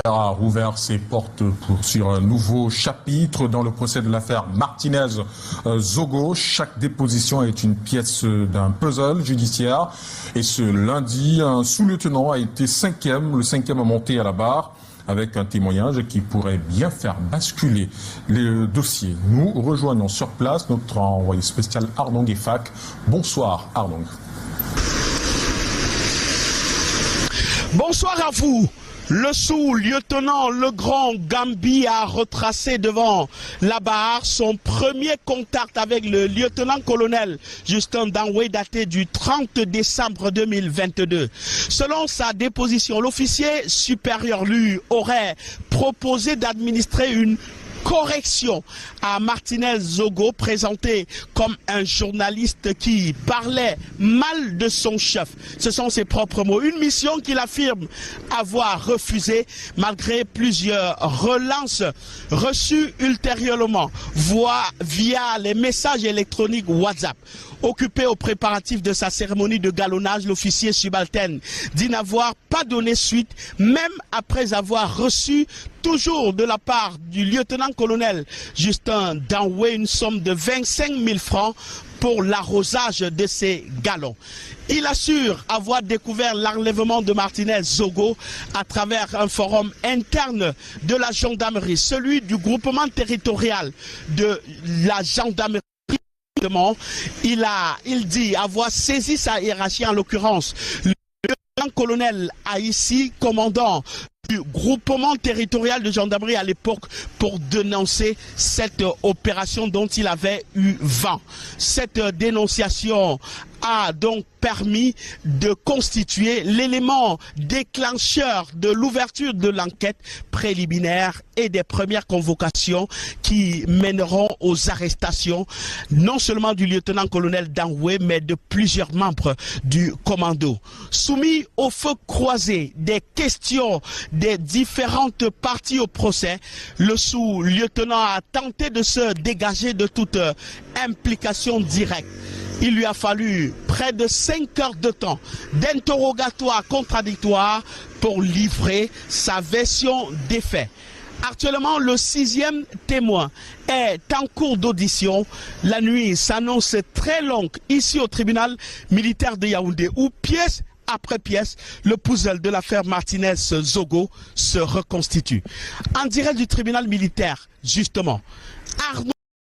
A rouvert ses portes sur un nouveau chapitre dans le procès de l'affaire Martinez-Zogo. Chaque déposition est une pièce d'un puzzle judiciaire. Et ce lundi, un sous-lieutenant a été le cinquième à monter à la barre, avec un témoignage qui pourrait bien faire basculer les dossiers. Nous rejoignons sur place notre envoyé spécial Ardong Efak. Bonsoir Ardong. Bonsoir à vous. Le sous-lieutenant Legrand Gambi a retracé devant la barre son premier contact avec le lieutenant-colonel Justin Danway daté du 30 décembre 2022. Selon sa déposition, l'officier supérieur lui aurait proposé d'administrer une correction à Martinez-Zogo, présenté comme un journaliste qui parlait mal de son chef. Ce sont ses propres mots. Une mission qu'il affirme avoir refusée malgré plusieurs relances reçues ultérieurement via les messages électroniques WhatsApp. Occupé aux préparatifs de sa cérémonie de galonnage, l'officier subalterne dit n'avoir pas donné suite, même après avoir reçu toujours de la part du lieutenant-colonel Justin Danway une somme de 25 000 francs pour l'arrosage de ses galons. Il assure avoir découvert l'enlèvement de Martinez-Zogo à travers un forum interne de la gendarmerie, celui du groupement territorial de la gendarmerie. Il dit avoir saisi sa hiérarchie, en l'occurrence le lieutenant-colonel Haïssi, commandant du groupement territorial de gendarmerie à l'époque, pour dénoncer cette opération dont il avait eu vent. Cette dénonciation a donc permis de constituer l'élément déclencheur de l'ouverture de l'enquête préliminaire et des premières convocations qui mèneront aux arrestations non seulement du lieutenant-colonel Danway mais de plusieurs membres du commando. Soumis au feu croisé des questions des différentes parties au procès, le sous-lieutenant a tenté de se dégager de toute implication directe. Il lui a fallu près de 5 heures de temps d'interrogatoire contradictoire pour livrer sa version des faits. Actuellement, le 6e témoin est en cours d'audition. La nuit s'annonce très longue ici au tribunal militaire de Yaoundé, où pièce après pièce, le puzzle de l'affaire Martinez-Zogo se reconstitue. En direct du tribunal militaire, justement, Arnaud